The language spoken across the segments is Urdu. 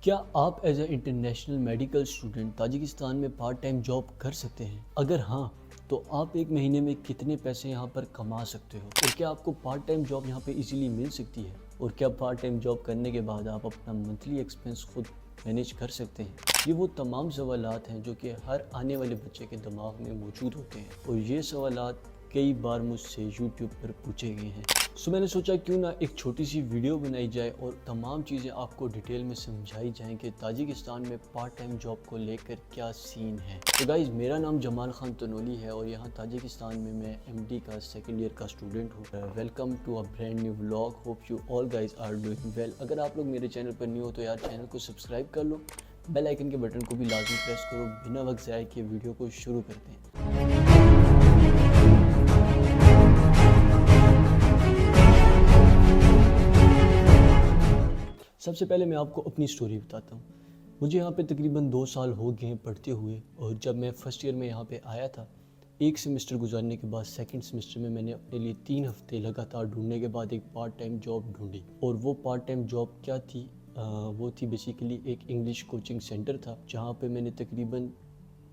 کیا آپ as a international medical student Tajikistan میں پارٹ ٹائم جاب کر سکتے ہیں؟ اگر ہاں تو آپ ایک مہینے میں کتنے پیسے یہاں پر کما سکتے ہو؟ اور کیا آپ کو پارٹ ٹائم جاب یہاں پہ ایزیلی مل سکتی ہے؟ اور کیا پارٹ ٹائم جاب کرنے کے بعد آپ اپنا منتھلی ایکسپینس خود مینیج کر سکتے ہیں؟ یہ وہ تمام سوالات ہیں جو کہ ہر آنے والے بچے کے دماغ میں موجود ہوتے ہیں، اور یہ سوالات کئی بار مجھ سے یوٹیوب پر پوچھے گئے ہیں۔ میں نے سوچا کیوں نہ ایک چھوٹی سی ویڈیو بنائی جائے اور تمام چیزیں آپ کو ڈیٹیل میں سمجھائی جائیں کہ تاجکستان میں پارٹ ٹائم جاب کو لے کر کیا سین ہے۔ تو گائز، میرا نام جمال خان تنولی ہے اور یہاں تاجکستان میں ایم ڈی کا سیکنڈ ایئر کا اسٹوڈنٹ ہوں۔ Welcome to a brand new vlog, hope you all guys are doing well. اگر آپ لوگ میرے چینل پر نیو ہو تو یار چینل کو سبسکرائب کر لو، بیل آئیکن کے بٹن کو بھی لازمی پریس کرو۔ بنا وقت ضائع کیے ویڈیو کو شروع کرتے ہیں۔ سب سے پہلے میں آپ کو اپنی سٹوری بتاتا ہوں۔ مجھے یہاں پہ تقریباً 2 سال ہو گئے ہیں پڑھتے ہوئے، اور جب میں فرسٹ ایئر میں یہاں پہ آیا تھا، ایک سیمسٹر گزارنے کے بعد سیکنڈ سیمسٹر میں نے اپنے لیے 3 ہفتے لگاتار ڈھونڈنے کے بعد ایک پارٹ ٹائم جاب ڈھونڈی۔ اور وہ پارٹ ٹائم جاب کیا تھی؟ وہ تھی بیسیکلی ایک انگلش کوچنگ سینٹر تھا، جہاں پہ میں نے تقریباً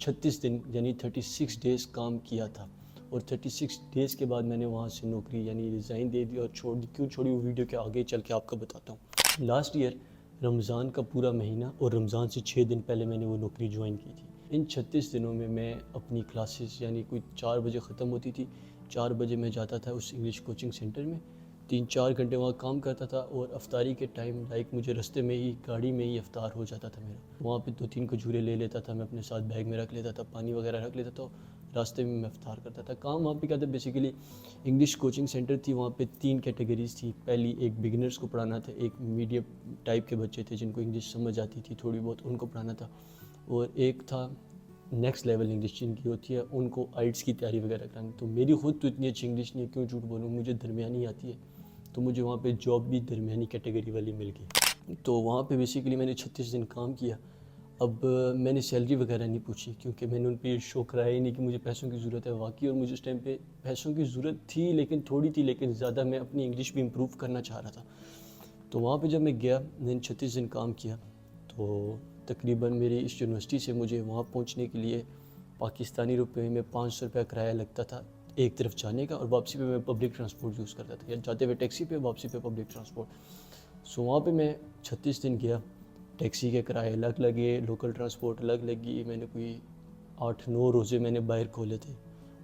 36 دن یعنی 36 ڈیز کام کیا تھا، اور 36 ڈیز کے بعد میں نے وہاں سے نوکری یعنی ریزائن دے دی اور چھوڑ دی۔ کیوں چھوڑی وہ ویڈیو کے آگے چل کے آپ کو بتاتا ہوں۔ لاسٹ ایئر رمضان کا پورا مہینہ اور رمضان سے 6 دن پہلے میں نے وہ نوکری جوائن کی تھی۔ ان 36 دنوں میں میں اپنی کلاسز یعنی کوئی 4 بجے ختم ہوتی تھی، 4 بجے میں جاتا تھا اس انگلش کوچنگ سینٹر میں، 3-4 گھنٹے وہاں کام کرتا تھا، اور افطاری کے ٹائم مجھے رستے میں ہی گاڑی میں ہی افطار ہو جاتا تھا میرا۔ وہاں پہ 2-3 کھجورے لے لیتا تھا میں اپنے ساتھ، بیگ میں رکھ لیتا تھا، پانی وغیرہ رکھ لیتا تھا، راستے میں افطار کرتا تھا۔ کام وہاں پہ کیا تھا؟ بیسیکلی انگلش کوچنگ سینٹر تھی، وہاں پہ 3 کیٹیگریز تھی۔ پہلی ایک بگنرز کو پڑھانا تھا، ایک میڈیم ٹائپ کے بچے تھے جن کو انگلش سمجھ آتی تھی تھوڑی بہت، ان کو پڑھانا تھا، اور ایک تھا نیکسٹ لیول انگلش جن کی ہوتی ہے، ان کو آئٹس کی تیاری وغیرہ کرانی۔ تو میری خود تو اتنی اچھی انگلش نہیں ہے، کیوں جھوٹ بولوں، مجھے درمیانی آتی ہے، تو مجھے وہاں پہ جاب بھی درمیانی کیٹیگری والی مل گئی۔ تو وہاں پہ بیسیکلی میں نے 36 دن کام کیا۔ اب میں نے سیلری وغیرہ نہیں پوچھی، کیونکہ میں نے ان پہ یہ شو کرایا ہی نہیں کہ مجھے پیسوں کی ضرورت ہے واقعی، اور مجھے اس ٹائم پہ پیسوں کی ضرورت تھی لیکن تھوڑی تھی، لیکن زیادہ میں اپنی انگلش بھی امپروو کرنا چاہ رہا تھا۔ تو وہاں پہ جب میں گیا، میں نے 36 دن کام کیا، تو تقریباً میری اس یونیورسٹی سے مجھے وہاں پہنچنے کے لیے پاکستانی روپے میں 500 روپیہ کرایہ لگتا تھا ایک طرف جانے کا، اور واپسی پہ میں پبلک ٹرانسپورٹ یوز کرتا تھا، یا جاتے ہوئے ٹیکسی پہ، واپسی پہ پبلک ٹرانسپورٹ۔ وہاں پہ میں 36 دن گیا، ٹیکسی کے کرائے الگ لگے، لوکل ٹرانسپورٹ الگ لگی، میں نے کوئی 8-9 روزے میں نے باہر کھولے تھے،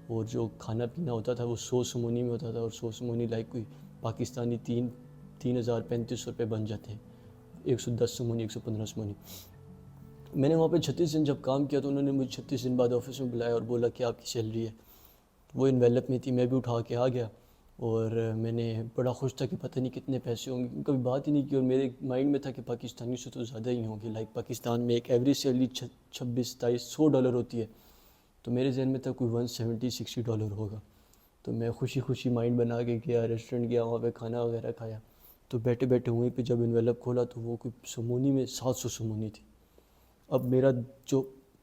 اور جو کھانا پینا ہوتا تھا وہ 100 سمونی میں ہوتا تھا، اور 100 سمونی لائک کوئی پاکستانی 3,035 روپے بن جاتے ہیں، 110 سمونی، 115 سمونی۔ میں نے وہاں پہ 36 دن جب کام کیا تو انہوں نے مجھے 36 دن بعد آفس میں بلایا اور بولا کہ آپ کی سیلری ہے۔ وہ انویلپ میں تھی، میں بھی اٹھا کے آ گیا، اور میں نے بڑا خوش تھا کہ پتہ نہیں کتنے پیسے ہوں گے، کبھی بات ہی نہیں کی، اور میرے مائنڈ میں تھا کہ پاکستانی سے تو زیادہ ہی ہوں گے، لائک پاکستان میں ایک ایوریج سیلری 26-27-100 ڈالر ہوتی ہے، تو میرے ذہن میں تھا کوئی 170-160 ڈالر ہوگا۔ تو میں خوشی خوشی مائنڈ بنا کے گیا، ریسٹورنٹ گیا، وہاں پہ کھانا وغیرہ کھایا، تو بیٹھے بیٹھے وہیں پہ جب انویلپ کھولا تو وہ کوئی سمونی میں 700 سمونی تھی۔ اب میرا جو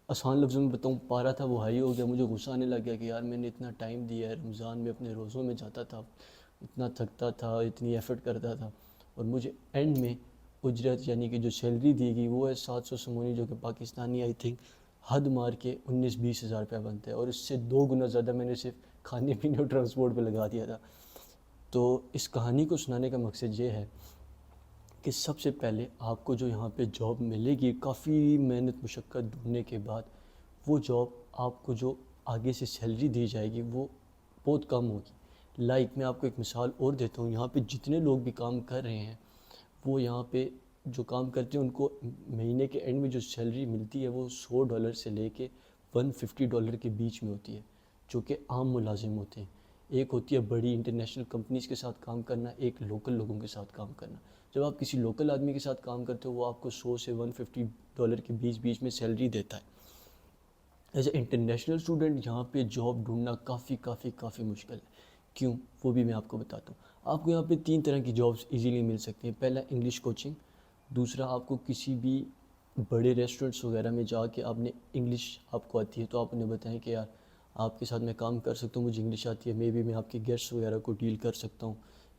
آسان لفظوں میں بتاؤں پارا تھا وہ ہائی ہو گیا، مجھے غصہ آنے لگ گیا کہ یار میں نے اتنا ٹائم دیا ہے، رمضان میں اپنے روزوں میں جاتا تھا، اتنا تھکتا تھا، اتنی ایفرٹ کرتا تھا، اور مجھے اینڈ میں اجرت یعنی کہ جو سیلری دی گئی وہ ہے 700 سمونی، جو کہ پاکستانی آئی تھنک حد مار کے 19-20 ہزار روپیہ بنتا ہے، اور اس سے 2 گنا زیادہ میں نے صرف کھانے پینے اور ٹرانسپورٹ پہ لگا دیا تھا۔ تو اس کہانی کو سنانے کا مقصد یہ ہے کہ سب سے پہلے آپ کو جو یہاں پہ جاب ملے گی، کافی محنت مشقت ڈھونڈنے کے بعد، وہ جاب آپ کو جو آگے سے سیلری دی جائے گی وہ بہت کم ہوگی۔ لائک میں آپ کو ایک مثال اور دیتا ہوں، یہاں پہ جتنے لوگ بھی کام کر رہے ہیں، وہ یہاں پہ جو کام کرتے ہیں ان کو مہینے کے اینڈ میں جو سیلری ملتی ہے وہ 100 ڈالر سے لے کے 150 ڈالر کے بیچ میں ہوتی ہے، جو کہ عام ملازم ہوتے ہیں۔ ایک ہوتی ہے بڑی انٹرنیشنل کمپنیز کے ساتھ کام کرنا، ایک لوکل لوگوں کے ساتھ کام کرنا۔ جب آپ کسی لوکل آدمی کے ساتھ کام کرتے ہو وہ آپ کو 100 سے 150 ڈالر کے بیچ میں سیلری دیتا ہے۔ ایز اے انٹرنیشنل اسٹوڈنٹ یہاں پہ جاب ڈھونڈنا کافی مشکل ہے۔ کیوں؟ وہ بھی میں آپ کو بتاتا ہوں۔ آپ کو یہاں پہ 3 طرح کی جابس ایزیلی مل سکتی ہیں۔ پہلا انگلش کوچنگ، دوسرا آپ کو کسی بھی بڑے ریسٹورنٹس وغیرہ میں جا کے آپ نے انگلش آپ کو آتی ہے تو آپ انہیں بتائیں کہ یار آپ کے ساتھ میں کام کر سکتا ہوں، مجھے انگلش آتی ہے، میں آپ کے گیسٹ وغیرہ کو ڈیل کر سکتا ہوں،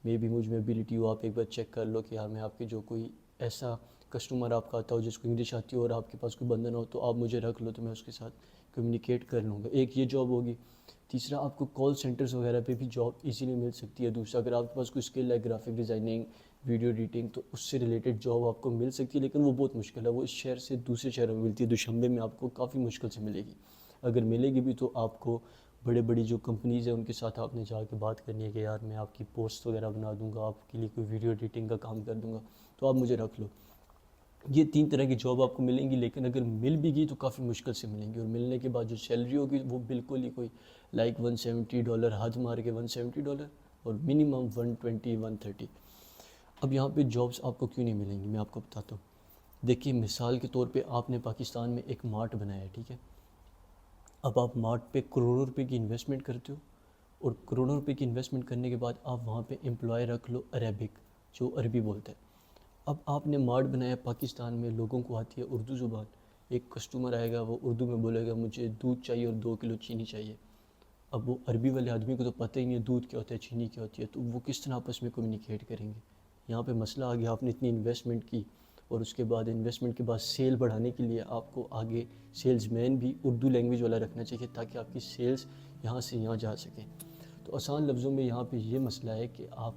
مجھ میں ابیلٹی ہو، آپ ایک بار چیک کر لو کہ یار میں آپ کے جو کوئی ایسا کسٹمر آپ کا آتا ہو جس کو انگلش آتی ہو اور آپ کے پاس کوئی بندہ نہ ہو تو آپ مجھے رکھ لو تو میں اس کے ساتھ کمیونیکیٹ کر لوں گا. ایک یہ جاب ہوگی. تیسرا آپ کو کال سینٹرز وغیرہ پہ بھی جاب ایزیلی مل سکتی ہے. دوسرا اگر آپ کے پاس کوئی اسکل ہے گرافک ڈیزائننگ ویڈیو ایڈیٹنگ تو اس سے ریلیٹڈ جاب آپ کو مل سکتی ہے, لیکن وہ بہت مشکل ہے. وہ اس شہر سے دوسرے شہر میں ملتی ہے. دوشنبے میں آپ کو کافی مشکل سے ملے گی. اگر ملے گی بھی تو آپ کو بڑی جو کمپنیز ہیں ان کے ساتھ آپ نے جا کے بات کرنی ہے کہ یار میں آپ کی پوسٹ وغیرہ بنا دوں گا, آپ کے لیے کوئی ویڈیو ایڈیٹنگ کا کام کر دوں گا, تو آپ مجھے رکھ لو. یہ 3 طرح کی جاب آپ کو ملیں گی, لیکن اگر مل بھی گئی تو کافی مشکل سے ملیں گی. اور ملنے کے بعد جو سیلری ہوگی وہ بالکل ہی کوئی لائک $170 ہاتھ مار کے $170 اور منیمم 120 130. اب یہاں پہ جابس آپ کو کیوں نہیں ملیں گی میں آپ کو بتاتا ہوں. دیکھیے مثال کے طور پہ آپ نے پاکستان میں ایک مارٹ بنایا ہے, ٹھیک ہے. اب آپ مارٹ پہ کروڑوں روپے کی انویسٹمنٹ کرتے ہو, اور کروڑوں روپے کی انویسٹمنٹ کرنے کے بعد آپ وہاں پہ امپلائی رکھ لو عربک, جو عربی بولتا ہے. اب آپ نے مارٹ بنایا پاکستان میں, لوگوں کو آتی ہے اردو زبان. ایک کسٹمر آئے گا وہ اردو میں بولے گا مجھے دودھ چاہیے اور 2 کلو چینی چاہیے. اب وہ عربی والے آدمی کو تو پتہ ہی نہیں ہے دودھ کیا ہوتا ہے چینی کیا ہوتی ہے, تو وہ کس طرح آپس میں کمیونیکیٹ کریں گے. یہاں پہ مسئلہ آ گیا, آپ نے اتنی انویسٹمنٹ کی اور اس کے بعد انویسٹمنٹ کے بعد سیل بڑھانے کے لیے آپ کو آگے سیلز مین بھی اردو لینگویج والا رکھنا چاہیے تاکہ آپ کی سیلز یہاں سے یہاں جا سکیں. تو آسان لفظوں میں یہاں پہ یہ مسئلہ ہے کہ آپ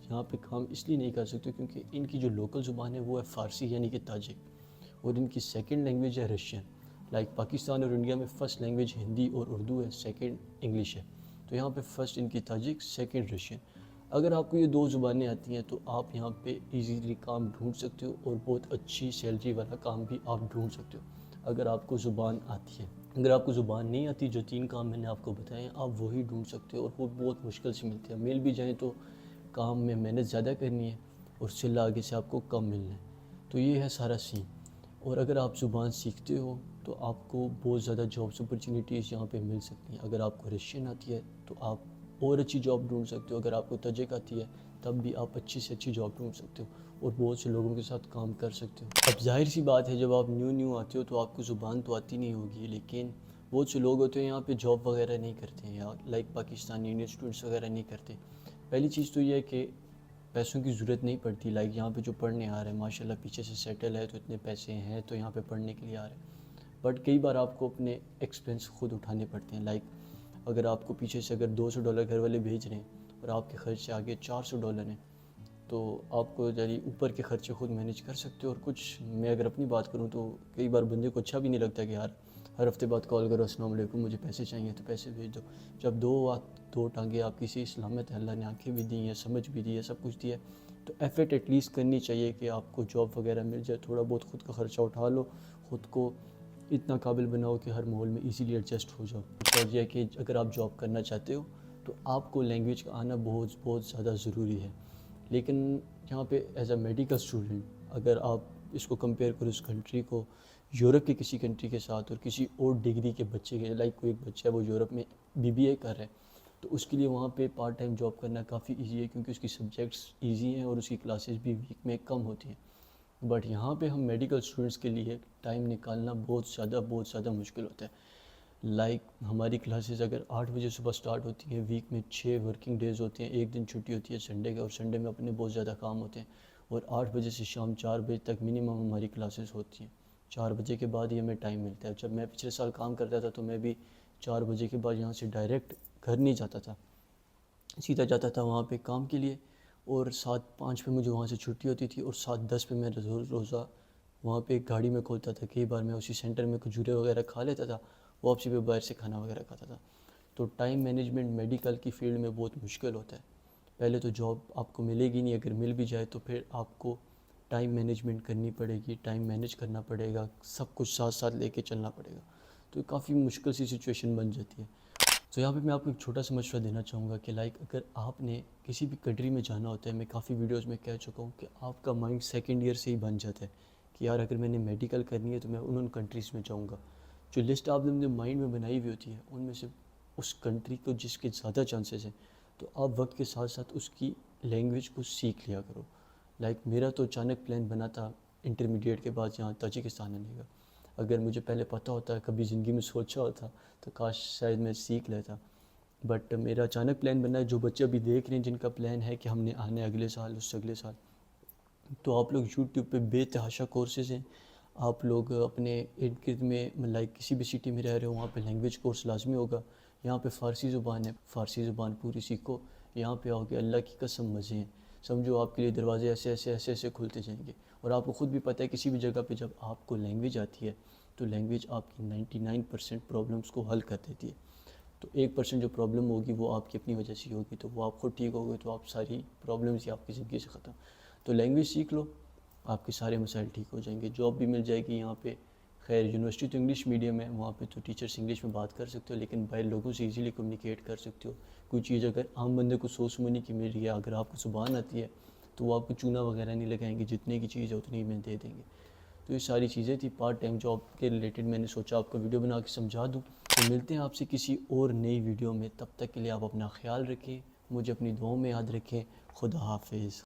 یہاں پہ کام اس لیے نہیں کر سکتے کیونکہ ان کی جو لوکل زبان ہے وہ ہے فارسی یعنی کہ تاجک, اور ان کی سیکنڈ لینگویج ہے رشین. لائک پاکستان اور انڈیا میں فرسٹ لینگویج ہندی اور اردو ہے, سیکنڈ انگلش ہے. تو یہاں پہ فرسٹ ان کی تاجک, سیکنڈ رشین. اگر آپ کو یہ 2 زبانیں آتی ہیں تو آپ یہاں پہ ایزیلی کام ڈھونڈ سکتے ہو اور بہت اچھی سیلری والا کام بھی آپ ڈھونڈ سکتے ہو اگر آپ کو زبان آتی ہے. اگر آپ کو زبان نہیں آتی, جو 3 کام میں نے آپ کو بتائے ہیں آپ وہی ڈھونڈ سکتے ہو, اور وہ بہت مشکل سے ملتے ہیں. مل بھی جائیں تو کام میں محنت زیادہ کرنی ہے اور سلہ آگے سے آپ کو کم ملنا ہے. تو یہ ہے سارا سین. اور اگر آپ زبان سیکھتے ہو تو آپ کو بہت زیادہ جابس اپرچونیٹیز یہاں پہ مل سکتی ہیں. اگر آپ کو رشین آتی ہے تو آپ اور اچھی جاب ڈھونڈ سکتے ہو. اگر آپ کو تاجک آتی ہے تب بھی آپ اچھی سے اچھی جاب ڈھونڈ سکتے ہو اور بہت سے لوگوں کے ساتھ کام کر سکتے ہو. اب ظاہر سی بات ہے جب آپ نیو آتے ہو تو آپ کو زبان تو آتی نہیں ہوگی, لیکن بہت سے لوگ ہوتے ہیں یہاں پہ جاب وغیرہ نہیں کرتے ہیں, یا لائک پاکستانی انڈین اسٹوڈنٹس وغیرہ نہیں کرتے. پہلی چیز تو یہ ہے کہ پیسوں کی ضرورت نہیں پڑتی. لائک یہاں پہ جو پڑھنے آ رہے ہیں ماشاءاللہ پیچھے سے سیٹل ہے تو اتنے پیسے ہیں تو یہاں پہ پڑھنے کے لیے آ رہے ہیں. بٹ کئی بار آپ کو اپنے ایکسپینس خود اٹھانے پڑتے ہیں. لائک اگر آپ کو پیچھے سے اگر $200 گھر والے بھیج رہے ہیں اور آپ کے خرچے آگے $400 ہیں تو آپ کو یعنی اوپر کے خرچے خود مینیج کر سکتے ہو. اور کچھ میں اگر اپنی بات کروں تو کئی بار بندے کو اچھا بھی نہیں لگتا کہ یار ہر ہفتے بعد کال کرو السلام علیکم مجھے پیسے چاہیے تو پیسے بھیج دو. جب 2 ٹانگیں آپ کسی سلامت ہے, اللہ نے آنکھیں بھی دی ہیں, سمجھ بھی دی ہے, سب کچھ دیا ہے, تو ایفرٹ ایٹ لیسٹ کرنی چاہیے کہ آپ کو جاب وغیرہ مل جائے. تھوڑا بہت خود کا خرچہ اٹھا لو, خود کو اتنا قابل بناؤ کہ ہر ماحول میں ایزیلی ایڈجسٹ ہو جاؤ. اور یہ ہے کہ اگر آپ جاب کرنا چاہتے ہو تو آپ کو لینگویج کا آنا بہت زیادہ ضروری ہے. لیکن یہاں پہ ایز اے میڈیکل اسٹوڈنٹ اگر آپ اس کو کمپیئر کرو اس کنٹری کو یورپ کے کسی کنٹری کے ساتھ اور کسی اور ڈگری کے بچے کے, لائک کوئی ایک بچہ ہے وہ یورپ میں BBA کر رہا ہے تو اس کے لیے وہاں پہ پارٹ ٹائم جاب کرنا کافی ایزی ہے کیونکہ اس کی سبجیکٹس ایزی ہیں اور اس کی کلاسز بھی ویک میں کم ہوتی ہیں. بٹ یہاں پہ ہم میڈیکل اسٹوڈنٹس کے لیے ٹائم نکالنا بہت زیادہ مشکل ہوتا ہے. لائک ہماری کلاسز اگر 8 بجے صبح سٹارٹ ہوتی ہیں, ویک میں 6 ورکنگ ڈیز ہوتے ہیں, ایک دن چھٹی ہوتی ہے سنڈے کا, اور سنڈے میں اپنے بہت زیادہ کام ہوتے ہیں, اور 8 بجے سے شام 4 بجے تک منیمم ہماری کلاسز ہوتی ہیں. 4 بجے کے بعد ہی ہمیں ٹائم ملتا ہے. جب میں پچھلے سال کام کرتا تھا تو میں بھی 4 بجے کے بعد یہاں سے ڈائریکٹ گھر نہیں جاتا تھا, سیدھا جاتا تھا وہاں پہ کام کے لیے, اور 7:05 پہ مجھے وہاں سے چھٹی ہوتی تھی, اور 7:10 پہ میں روزہ وہاں پہ ایک گاڑی میں کھولتا تھا. کئی بار میں اسی سینٹر میں کھجورے وغیرہ کھا لیتا تھا, واپسی پہ باہر سے کھانا وغیرہ کھاتا تھا. تو ٹائم مینجمنٹ میڈیکل کی فیلڈ میں بہت مشکل ہوتا ہے. پہلے تو جاب آپ کو ملے گی نہیں, اگر مل بھی جائے تو پھر آپ کو ٹائم مینجمنٹ کرنی پڑے گی, ٹائم مینیج کرنا پڑے گا, سب کچھ ساتھ لے کے چلنا پڑے گا. تو یہ کافی مشکل سی سچویشن بن جاتی ہے. تو یہاں پہ میں آپ کو ایک چھوٹا سا مشورہ دینا چاہوں گا کہ لائک اگر آپ نے کسی بھی کنٹری میں جانا ہوتا ہے, میں کافی ویڈیوز میں کہہ چکا ہوں کہ آپ کا مائنڈ سیکنڈ ایئر سے ہی بن جاتا ہے کہ یار اگر میں نے میڈیکل کرنی ہے تو میں ان کنٹریز میں جاؤں گا. جو لسٹ آپ نے مائنڈ میں بنائی ہوئی ہوتی ہے ان میں سے اس کنٹری کو جس کے زیادہ چانسز ہیں تو آپ وقت کے ساتھ ساتھ اس کی لینگویج کو سیکھ لیا کرو. لائک میرا تو اچانک پلان بنا تھا انٹرمیڈیٹ کے بعد یہاں تاجکستان آنے کا. اگر مجھے پہلے پتہ ہوتا ہے, کبھی زندگی میں سوچا ہوتا تو کاش شاید میں سیکھ لیتا. بٹ میرا اچانک پلان بنا ہے. جو بچے ابھی دیکھ رہے ہیں جن کا پلان ہے کہ ہم نے آنا ہے اگلے سال, اس سے اگلے سال, تو آپ لوگ یوٹیوب پہ بے تحاشا کورسز ہیں. آپ لوگ اپنے ارد گرد میں لائک کسی بھی سٹی میں رہ رہے ہو وہاں پہ لینگویج کورس لازمی ہوگا. یہاں پہ فارسی زبان ہے، فارسی زبان پوری سیکھو. یہاں پہ آؤ گے اللہ کی قسم مزے ہیں. سمجھو آپ کے لیے دروازے ایسے ایسے ایسے ایسے کھلتے جائیں گے. اور آپ کو خود بھی پتہ ہے کسی بھی جگہ پہ جب آپ کو لینگویج آتی ہے تو لینگویج آپ کی 99% پرابلمس کو حل کر دیتی ہے. تو 1% جو پرابلم ہوگی وہ آپ کی اپنی وجہ سے ہوگی، تو وہ آپ خود ٹھیک ہوگے تو آپ ساری پرابلمس ہی آپ کی زندگی سے ختم. تو لینگویج سیکھ لو، آپ کے سارے مسائل ٹھیک ہو جائیں گے. جاب بھی مل جائے گی یہاں پہ. خیر یونیورسٹی تو انگلش میڈیم ہے، وہاں پہ تو ٹیچرس انگلش میں بات کر سکتے ہو، لیکن باہر لوگوں سے ایزیلی کمیونیکیٹ کر سکتے ہو. کوئی چیز اگر عام بندے کو سوچ سمجھنے کی مل رہی ہے، اگر آپ کو زبان آتی ہے تو وہ آپ کو چونا وغیرہ نہیں لگائیں گے، جتنے کی چیز ہے اتنی ہی میں دے دیں گے. تو یہ ساری چیزیں تھی پارٹ ٹائم جاب کے ریلیٹڈ، میں نے سوچا آپ کو ویڈیو بنا کے سمجھا دوں. تو ملتے ہیں آپ سے کسی اور نئی ویڈیو میں، تب تک کے لیے آپ اپنا خیال رکھیں، مجھے اپنی دعاؤں میں یاد رکھیں. خدا حافظ.